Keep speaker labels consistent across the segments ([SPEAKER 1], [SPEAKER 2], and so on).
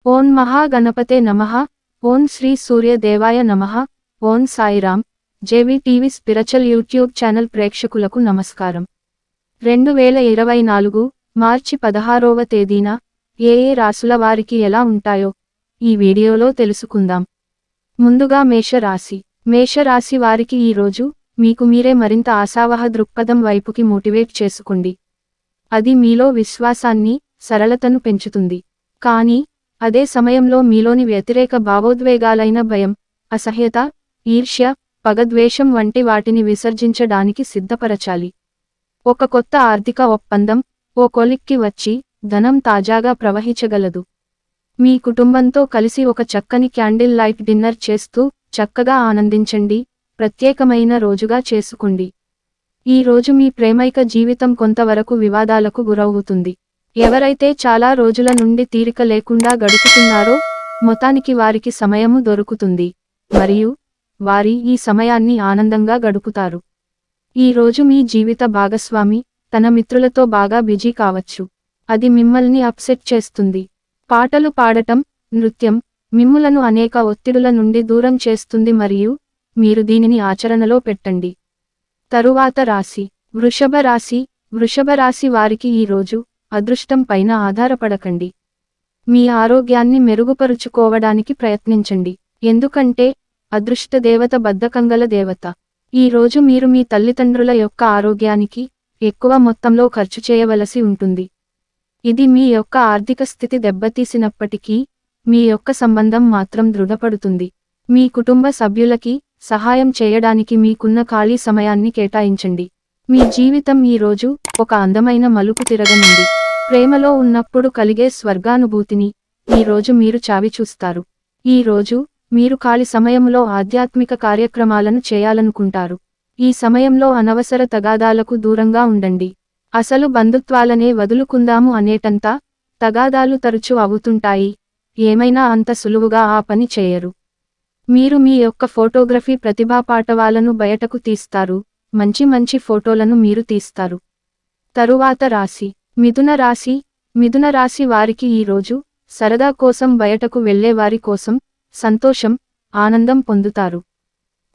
[SPEAKER 1] ఓం మహాగణపతే నమః. ఓం శ్రీ సూర్య దేవాయ నమః. ఓం Sairam. JV TV spiritual YouTube channel ప్రేక్షకులకు నమస్కారం. 2024 మార్చి 16వ తేదీన ఏ రాశుల వారికి ఎలా ఉంటాయో ఈ వీడియోలో తెలుసుకుందాం. ముందుగా మేషరాశి వారికి ఈ రోజు మీకు మీరే మరింత ఆశావహ దృక్పథం వైపుకి మోటివేట్ చేసుకోండి. అది మీలో విశ్వాసాన్ని, సరళతను పెంచుతుంది. కానీ అదే సమయంలో మీలోని వ్యతిరేక భావోద్వేగాలైన భయం, అసహ్యత, ఈర్ష్య, పగద్వేషం వంటి వాటిని విసర్జించడానికి సిద్ధపరచాలి. ఒక కొత్త ఆర్థిక ఒప్పందం ఓ కొలిక్కి వచ్చి ధనం తాజాగా ప్రవహించగలదు. మీ కుటుంబంతో కలిసి ఒక చక్కని క్యాండిల్ లైట్ డిన్నర్ చేస్తూ చక్కగా ఆనందించండి. ప్రత్యేకమైన రోజుగా చేసుకోండి. ఈ రోజు మీ ప్రేమైక జీవితం కొంతవరకు వివాదాలకు గురవుతుంది. ఎవరైతే చాలా రోజుల నుండి తీరిక లేకుండా గడుపుతున్నారో మొత్తానికి వారికి సమయము దొరుకుతుంది మరియు వారి ఈ సమయాన్ని ఆనందంగా గడుపుతారు. ఈ రోజు మీ జీవిత భాగస్వామి తన మిత్రులతో బాగా బిజీ కావచ్చు. అది మిమ్మల్ని అప్సెట్ చేస్తుంది. పాటలు పాడటం, నృత్యం మిమ్ములను అనేక ఒత్తిడుల నుండి దూరం చేస్తుంది మరియు మీరు దీనిని ఆచరణలో పెట్టండి. తరువాత వృషభ రాశి వారికి ఈ రోజు అదృష్టం పైన ఆధారపడకండి. మీ ఆరోగ్యాన్ని మెరుగుపరుచుకోవడానికి ప్రయత్నించండి. ఎందుకంటే అదృష్ట దేవత బద్ధకంగల దేవత. ఈ రోజు మీరు మీ తల్లిదండ్రుల యొక్క ఆరోగ్యానికి ఎక్కువ మొత్తంలో ఖర్చు చేయవలసి ఉంటుంది. ఇది మీ యొక్క ఆర్థిక స్థితి దెబ్బతీసినప్పటికీ మీ యొక్క సంబంధం మాత్రం దృఢపడుతుంది. మీ కుటుంబ సభ్యులకి సహాయం చేయడానికి మీకున్న ఖాళీ సమయాన్ని కేటాయించండి. మీ జీవితం ఈ రోజు ఒక అందమైన మలుపు తిరగనుంది. ప్రేమలో ఉన్నప్పుడు కలిగే స్వర్గానుభూతిని ఈ రోజు మీరు చావిచూస్తారు. ఈ రోజు మీరు ఖాళీ సమయంలో ఆధ్యాత్మిక కార్యక్రమాలను చేయాలనుకుంటారు. ఈ సమయంలో అనవసర తగాదాలకు దూరంగా ఉండండి. అసలు బంధుత్వాలనే వదులుకుందాము అనేటంత తగాదాలు తరచూ అవుతుంటాయి. ఏమైనా అంత సులువుగా ఆ పని చేయరు. మీరు మీ యొక్క ఫోటోగ్రఫీ ప్రతిభా పాటవాలను బయటకు తీస్తారు. మంచి ఫోటోలను మీరు తీస్తారు. తరువాత మిథున రాశి వారికి ఈ రోజు సరదా కోసం బయటకు వెళ్లే వారి కోసం సంతోషం, ఆనందం పొందుతారు.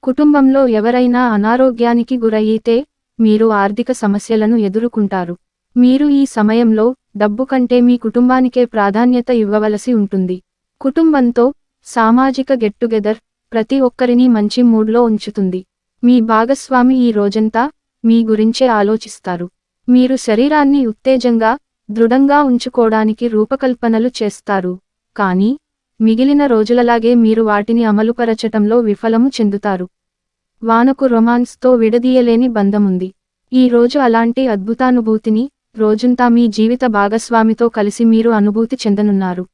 [SPEAKER 1] కుటుంబంలో ఎవరైనా అనారోగ్యానికి గురయితే మీరు ఆర్థిక సమస్యలను ఎదుర్కొంటారు. మీరు ఈ సమయంలో డబ్బు కంటే మీ కుటుంబానికే ప్రాధాన్యత ఇవ్వవలసి ఉంటుంది. కుటుంబంతో సామాజిక గెట్టుగెదర్ ప్రతి ఒక్కరిని మంచి మూడ్లో ఉంచుతుంది. మీ భాగస్వామి ఈ రోజంతా మీ గురించే ఆలోచిస్తారు. మీరు శరీరాన్ని ఉత్తేజంగా, దృఢంగా ఉంచుకోవడానికి రూపకల్పనలు చేస్తారు. కానీ మిగిలిన రోజులలాగే మీరు వాటిని అమలుపరచటంలో విఫలము చెందుతారు. వానకు రొమాన్స్తో విడదీయలేని బంధముంది. ఈ రోజు అలాంటి అద్భుతానుభూతిని రోజంతా మీ జీవిత భాగస్వామితో కలిసి మీరు అనుభూతి చెందనున్నారు.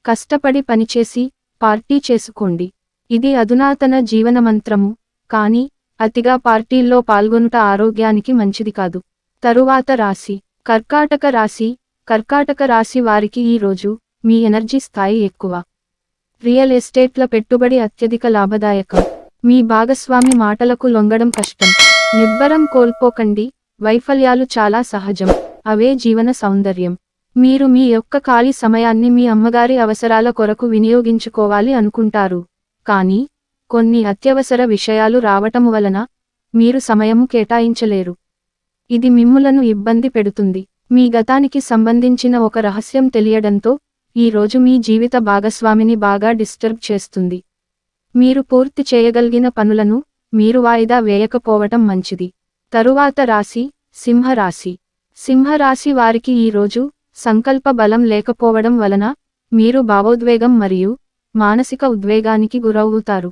[SPEAKER 1] కష్టపడి పనిచేసి పార్టీ చేసుకోండి. ఇది అధునాతన జీవనమంత్రము. కానీ అతిగా పార్టీల్లో పాల్గొనుట ఆరోగ్యానికి మంచిది కాదు. తరువాత కర్కాటక రాశి వారికి ఈ రోజు మీ ఎనర్జీ స్థాయి ఎక్కువ. రియల్ ఎస్టేట్ల పెట్టుబడి అత్యధిక లాభదాయకం. మీ భాగస్వామి మాటలకు లొంగడం కష్టం. నిబ్బరం కోల్పోకండి. వైఫల్యాలు చాలా సహజం. అవే జీవన సౌందర్యం. మీరు మీ యొక్క ఖాళీ సమయాన్ని మీ అమ్మగారి అవసరాల కొరకు వినియోగించుకోవాలి అనుకుంటారు. కానీ కొన్ని అత్యవసర విషయాలు రావటము వలన మీరు సమయము కేటాయించలేరు. ఇది మిమ్ములను ఇబ్బంది పెడుతుంది. మీ గతానికి సంబంధించిన ఒక రహస్యం తెలియడంతో ఈ రోజు మీ జీవిత భాగస్వామిని బాగా డిస్టర్బ్ చేస్తుంది. మీరు పూర్తి చేయగలిగిన పనులను మీరు వాయిదా వేయకపోవటం మంచిది. తరువాత సింహరాశి వారికి ఈ రోజు సంకల్ప బలం లేకపోవడం వలన మీరు భావోద్వేగం మరియు మానసిక ఉద్వేగానికి గురవుతారు.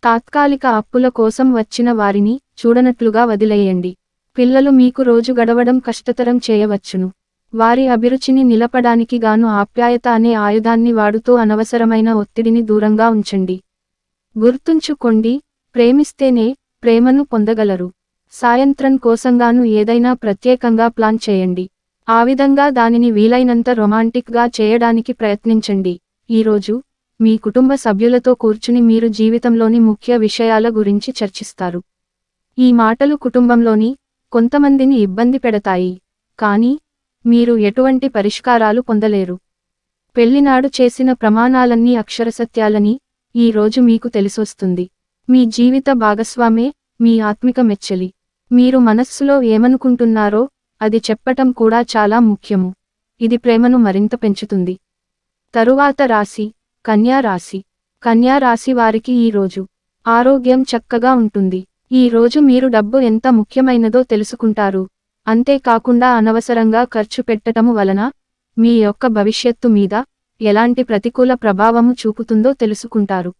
[SPEAKER 1] తాత్కాలిక అప్పుల కోసం వచ్చిన వారిని చూడనట్లుగా వదిలేయండి. పిల్లలు మీకు రోజు గడవడం కష్టతరం చేయవచ్చును. వారి అభిరుచిని నిలపడానికి గాను ఆప్యాయత అనే ఆయుధాన్ని వాడుతూ అనవసరమైన ఒత్తిడిని దూరంగా ఉంచండి. గుర్తుంచుకోండి, ప్రేమిస్తేనే ప్రేమను పొందగలరు. సాయంత్రం కోసంగాను ఏదైనా ప్రత్యేకంగా ప్లాన్ చేయండి. ఆ విధంగా దానిని వీలైనంత రొమాంటిక్గా చేయడానికి ప్రయత్నించండి. ఈరోజు మీ కుటుంబ సభ్యులతో కూర్చుని మీరు జీవితంలోని ముఖ్య విషయాల గురించి చర్చిస్తారు. ఈ మాటలు కుటుంబంలోని కొంతమందిని ఇబ్బంది పెడతాయి. కానీ మీరు ఎటువంటి పరిష్కారాలు పొందలేరు. పెళ్లినాడు చేసిన ప్రమాణాలన్నీ అక్షరసత్యాలని ఈ రోజు మీకు తెలిసొస్తుంది. మీ జీవిత భాగస్వామే మీ ఆత్మిక మెచ్చలి. మీరు మనస్సులో ఏమనుకుంటున్నారో అది చెప్పటం కూడా చాలా ముఖ్యము. ఇది ప్రేమను మరింత పెంచుతుంది. తరువాత రాశి కన్యా రాశి. కన్యా రాశి వారికి ఈ రోజు ఆరోగ్యం చక్కగా ఉంటుంది. ఈ రోజు మీరు డబ్బు ఎంత ముఖ్యమైనదో తెలుసుకుంటారు. అంతేకాకుండా అనవసరంగా ఖర్చు పెట్టటము వలన మీ యొక్క భవిష్యత్తు మీద ఎలాంటి ప్రతికూల ప్రభావము చూపుతుందో తెలుసుకుంటారు.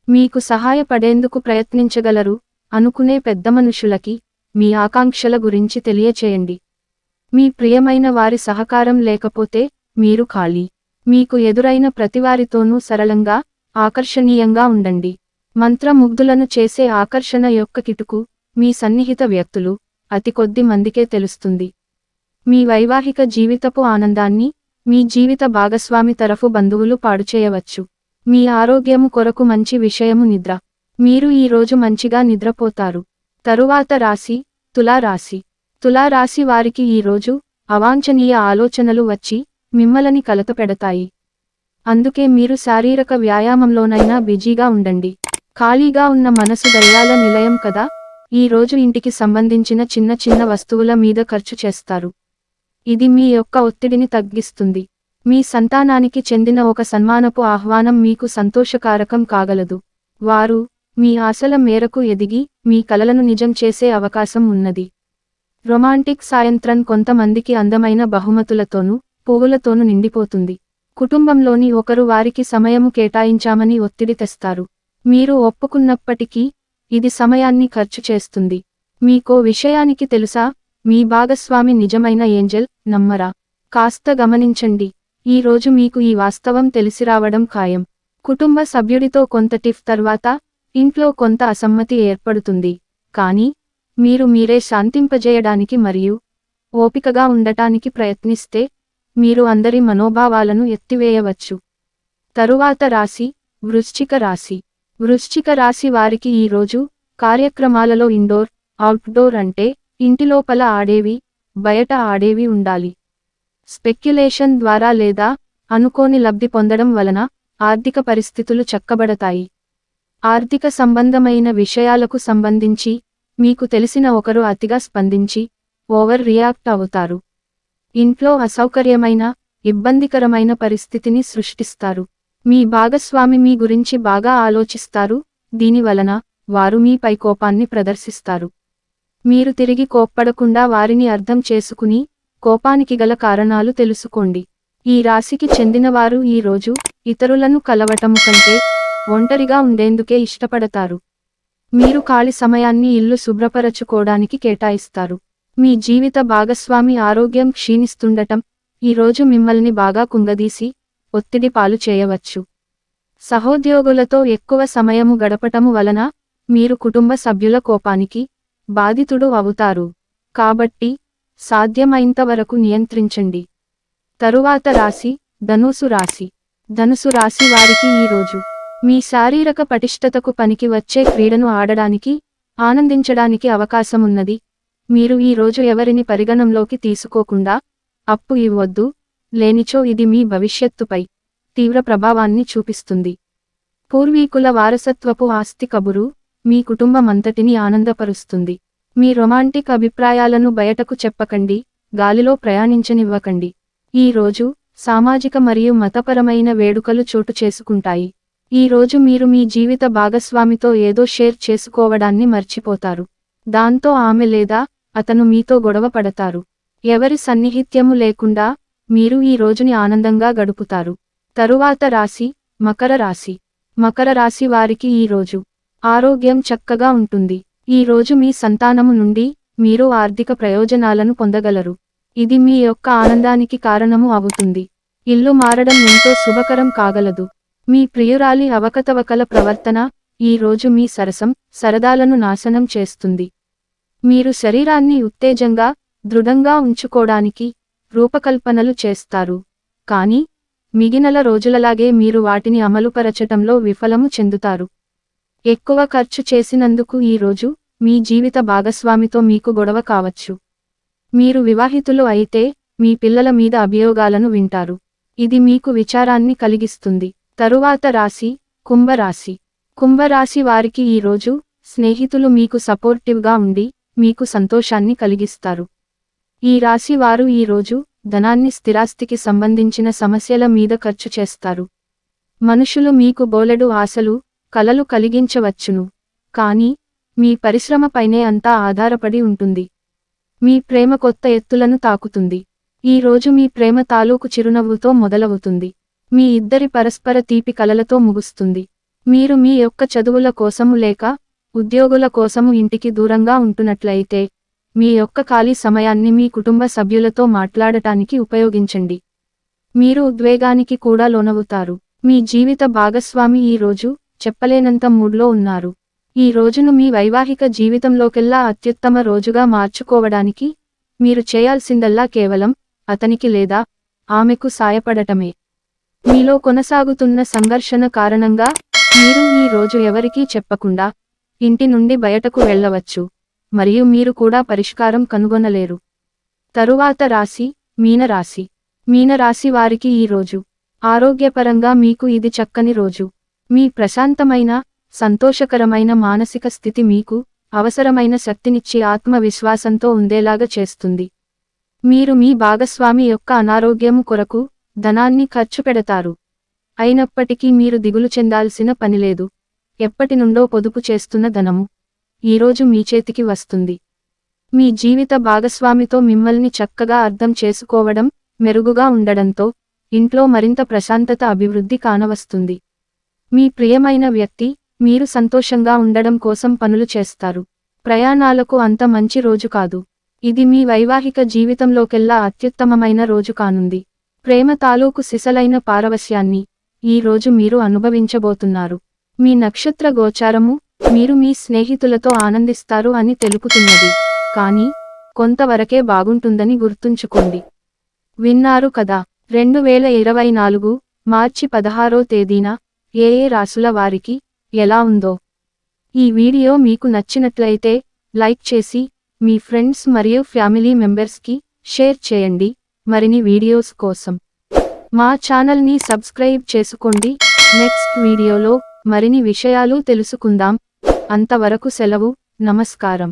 [SPEAKER 1] మీకు సహాయపడేందుకు ప్రయత్నించగలరు అనుకునే పెద్ద మనుషులకి మీ ఆకాంక్షల గురించి తెలియచేయండి. మీ ప్రియమైన వారి సహకారం లేకపోతే మీరు ఖాళీ. మీకు ఎదురైన ప్రతివారితోనూ సరళంగా ఆకర్షణీయంగా ఉండండి. మంత్రముగ్ధులను చేసే ఆకర్షణ యొక్క కిటుకు మీ సన్నిహిత వ్యక్తులు అతి కొద్ది మందికే తెలుస్తుంది. మీ వైవాహిక జీవితపు ఆనందాన్ని మీ జీవిత భాగస్వామి తరఫు బంధువులు పాడుచేయవచ్చు. మీ ఆరోగ్యము కొరకు మంచి విషయము నిద్ర. మీరు ఈ రోజు మంచిగా నిద్రపోతారు. తరువాత రాశి తులారాశి. తులారాశి వారికి ఈ రోజు అవాంఛనీయ ఆలోచనలు వచ్చి మిమ్మల్ని కలతపెడతాయి. అందుకే మీరు శారీరక వ్యాయామంలోనైనా బిజీగా ఉండండి. ఖాళీగా ఉన్న మనసు దయ్యాల నిలయం కదా. ఈ రోజు ఇంటికి సంబంధించిన చిన్న చిన్న వస్తువుల మీద ఖర్చు చేస్తారు. ఇది మీ యొక్క ఒత్తిడిని తగ్గిస్తుంది. మీ సంతానానికి చెందిన ఒక సన్మానపు ఆహ్వానం మీకు సంతోషకారకం కాగలదు. వారు మీ ఆశల మేరకు ఎదిగి మీ కలలను నిజం చేసే అవకాశం ఉన్నది. రొమాంటిక్ సాయంత్రం కొంతమందికి అందమైన బహుమతులతోనూ పువ్వులతోనూ నిండిపోతుంది. కుటుంబంలోని ఒకరు వారికి సమయము కేటాయించామని ఒత్తిడి తెస్తారు. మీరు ఒప్పుకున్నప్పటికీ ఇది సమయాన్ని ఖర్చు చేస్తుంది. మీకో విషయానికి తెలుసా, మీ భాగస్వామి నిజమైన ఏంజెల్. నమ్మరా? కాస్త గమనించండి. ఈ రోజు మీకు ఈ వాస్తవం తెలిసిరావడం ఖాయం. కుటుంబ సభ్యుడితో కొంత టిఫ్ తర్వాత ఇంట్లో కొంత అసమ్మతి ఏర్పడుతుంది. కానీ మీరు మీరే శాంతింపజేయడానికి మరియు ఓపికగా ఉండటానికి ప్రయత్నిస్తే మీరు అందరి మనోభావాలను ఎత్తివేయవచ్చు. తరువాత రాశి వృశ్చిక రాశి. వృశ్చిక రాశి వారికి ఈ రోజు కార్యక్రమాలలో ఇండోర్ అవుట్డోర్ అంటే ఇంటిలోపల ఆడేవి బయట ఆడేవి ఉండాలి. స్పెక్యులేషన్ ద్వారా లేదా అనుకోని లబ్ధి పొందడం వలన ఆర్థిక పరిస్థితులు చక్కబడతాయి. ఆర్థిక సంబంధమైన విషయాలకు సంబంధించి మీకు తెలిసిన ఒకరు అతిగా స్పందించి ఓవర్ రియాక్ట్ అవుతారు. ఇంట్లో అసౌకర్యమైన ఇబ్బందికరమైన పరిస్థితిని సృష్టిస్తారు. మీ భాగస్వామి మీ గురించి బాగా ఆలోచిస్తారు. దీనివలన వారు మీపై కోపాన్ని ప్రదర్శిస్తారు. మీరు తిరిగి కోప్పడకుండా వారిని అర్థం చేసుకుని కోపానికి గల కారణాలు తెలుసుకోండి. ఈ రాశికి చెందినవారు ఈ రోజు ఇతరులను కలవటము కంటే ఒంటరిగా ఉండేందుకే ఇష్టపడతారు. మీరు ఖాళీ సమయాన్ని ఇల్లు శుభ్రపరచుకోవడానికి కేటాయిస్తారు. మీ జీవిత భాగస్వామి ఆరోగ్యం క్షీణిస్తుండటం ఈ రోజు మిమ్మల్ని బాగా కుంగదీసి ఒత్తిడి పాలు చేయవచ్చు. సహోద్యోగులతో ఎక్కువ సమయము గడపటము వలన మీరు కుటుంబ సభ్యుల కోపానికి బాధితుడు అవుతారు. కాబట్టి సాధ్యమైనంతవరకు నియంత్రించండి. తరువాత రాశి ధనుసు రాశి. ధనుసు రాశి వారికి ఈ రోజు మీ శారీరక పటిష్టతకు పనికి వచ్చే క్రీడను ఆడడానికి ఆనందించడానికి అవకాశమున్నది. మీరు ఈ రోజు ఎవరిని పరిగణంలోకి తీసుకోకుండా అప్పు ఇవ్వొద్దు, లేనిచో ఇది మీ భవిష్యత్తుపై తీవ్ర ప్రభావాన్ని చూపిస్తుంది. పూర్వీకుల వారసత్వపు ఆస్తి కబురు మీ కుటుంబమంతటిని ఆనందపరుస్తుంది. మీ రొమాంటిక్ అభిప్రాయాలను బయటకు చెప్పకండి, గాలిలో ప్రయాణించనివ్వకండి. ఈ రోజు సామాజిక మరియు మతపరమైన వేడుకలు చోటు చేసుకుంటాయి. ఈ రోజు మీరు మీ జీవిత భాగస్వామితో ఏదో షేర్ చేసుకోవడాన్ని మర్చిపోతారు. దాంతో ఆమె లేదా అతను మీతో గొడవ పడతారు. ఎవరి సన్నిహిత్యము లేకుండా మీరు ఈ రోజుని ఆనందంగా గడుపుతారు. తరువాత రాశి మకర రాశి. మకర రాశి వారికి ఈ రోజు ఆరోగ్యం చక్కగా ఉంటుంది. ఈ రోజు మీ సంతానము నుండి మీరు ఆర్థిక ప్రయోజనాలను పొందగలరు. ఇది మీ యొక్క ఆనందానికి కారణము అవుతుంది. ఇల్లు మారడం ఎంతో శుభకరం కాగలదు. మీ ప్రియురాలి అవకతవకల ప్రవర్తన ఈ రోజు మీ సరదాలను నాశనం చేస్తుంది. మీరు శరీరాన్ని ఉత్తేజంగా దృఢంగా ఉంచుకోవడానికి రూపకల్పనలు చేస్తారు. కానీ మిగిలిన రోజులలాగే మీరు వాటిని అమలుపరచటంలో విఫలము చెందుతారు. ఎక్కువ ఖర్చు చేసినందుకు ఈ రోజు మీ జీవిత భాగస్వామితో మీకు గొడవ కావచ్చు. మీరు వివాహితులు అయితే మీ పిల్లల మీద అభియోగాలను వింటారు. ఇది మీకు విచారాన్ని కలిగిస్తుంది. తరువాత రాశి కుంభరాశి. కుంభరాశి వారికి ఈ రోజు స్నేహితులు మీకు సపోర్టివ్గా ఉండి మీకు సంతోషాన్ని కలిగిస్తారు. ఈ రాశి వారు ఈ రోజు ధనాన్ని స్థిరాస్తికి సంబంధించిన సమస్యల మీద ఖర్చు చేస్తారు. మనుషులు మీకు బోలెడు ఆశలు కలలు కలిగించవచ్చును, కానీ మీ పరిశ్రమపైనే అంతా ఆధారపడి ఉంటుంది. మీ ప్రేమ కొత్త ఎత్తులను తాకుతుంది. ఈ రోజు మీ ప్రేమ తాలూకు చిరునవ్వుతో మొదలవుతుంది. మీ ఇద్దరి పరస్పర తీపి కలలతో ముగుస్తుంది. మీరు మీ యొక్క చదువుల కోసము లేక ఉద్యోగుల కోసము ఇంటికి దూరంగా ఉంటున్నట్లయితే మీ యొక్క ఖాళీ సమయాన్ని మీ కుటుంబ సభ్యులతో మాట్లాడటానికి ఉపయోగించండి. మీరు ఉద్వేగానికి కూడా లోనవుతారు. మీ జీవిత భాగస్వామి ఈ రోజు చెప్పలేనంత మూడ్లో ఉన్నారు. ఈ రోజును మీ వైవాహిక జీవితంలోకెల్లా అత్యుత్తమ రోజుగా మార్చుకోవడానికి మీరు చేయాల్సిందల్లా కేవలం అతనికి లేదా ఆమెకు సాయపడటమే. మీలో కొనసాగుతున్న సంఘర్షణ కారణంగా మీరు ఈ రోజు ఎవరికీ చెప్పకుండా ఇంటి నుండి బయటకు వెళ్ళవచ్చు, మరియు మీరు కూడా పరిష్కారం కనుగొనలేరు. తరువాత రాశి మీనరాశి. మీనరాశి వారికి ఈ రోజు ఆరోగ్యపరంగా మీకు ఇది చక్కని రోజు. మీ ప్రశాంతమైన సంతోషకరమైన మానసిక స్థితి మీకు అవసరమైన శక్తినిచ్చి ఆత్మవిశ్వాసంతో ఉండేలాగా చేస్తుంది. మీరు మీ భాగస్వామి యొక్క అనారోగ్యము కొరకు ధనాన్ని ఖర్చు పెడతారు. అయినప్పటికీ మీరు దిగులు చెందాల్సిన పనిలేదు. ఎప్పటి నుండో పొదుపు చేస్తున్న ధనము ఈరోజు మీ చేతికి వస్తుంది. మీ జీవిత భాగస్వామితో మిమ్మల్ని చక్కగా అర్థం చేసుకోవడం మెరుగుగా ఉండడంతో ఇంట్లో మరింత ప్రశాంతత అభివృద్ధి కానవస్తుంది. మీ ప్రియమైన వ్యక్తి మీరు సంతోషంగా ఉండడం కోసం పనులు చేస్తారు. ప్రయాణాలకు అంత మంచి రోజు కాదు. ఇది మీ వైవాహిక జీవితంలోకెల్లా అత్యుత్తమమైన రోజు కానుంది. ప్రేమ తాలూకు సిసలైన పారవస్యాన్ని ఈ రోజు మీరు అనుభవించబోతున్నారు. మీ నక్షత్ర గోచారము మీరు మీ స్నేహితులతో ఆనందిస్తారు అని తెలుపుతున్నది, కానీ కొంతవరకే బాగుంటుందని గుర్తుంచుకోండి. విన్నారు కదా. 2024 మార్చి 16వ తేదీన ఏ రాశుల వారికి ఎలా ఉందో. ఈ వీడియో మీకు నచ్చినట్లయితే లైక్ చేసి మీ ఫ్రెండ్స్ మరియు ఫ్యామిలీ మెంబర్స్కి షేర్ చేయండి. మరిన్ని వీడియోస్ కోసం మా ఛానల్ని సబ్స్క్రైబ్ చేసుకోండి. నెక్స్ట్ వీడియోలో మరిన్ని విషయాలు తెలుసుకుందాం. అంతవరకు సెలవు. నమస్కారం.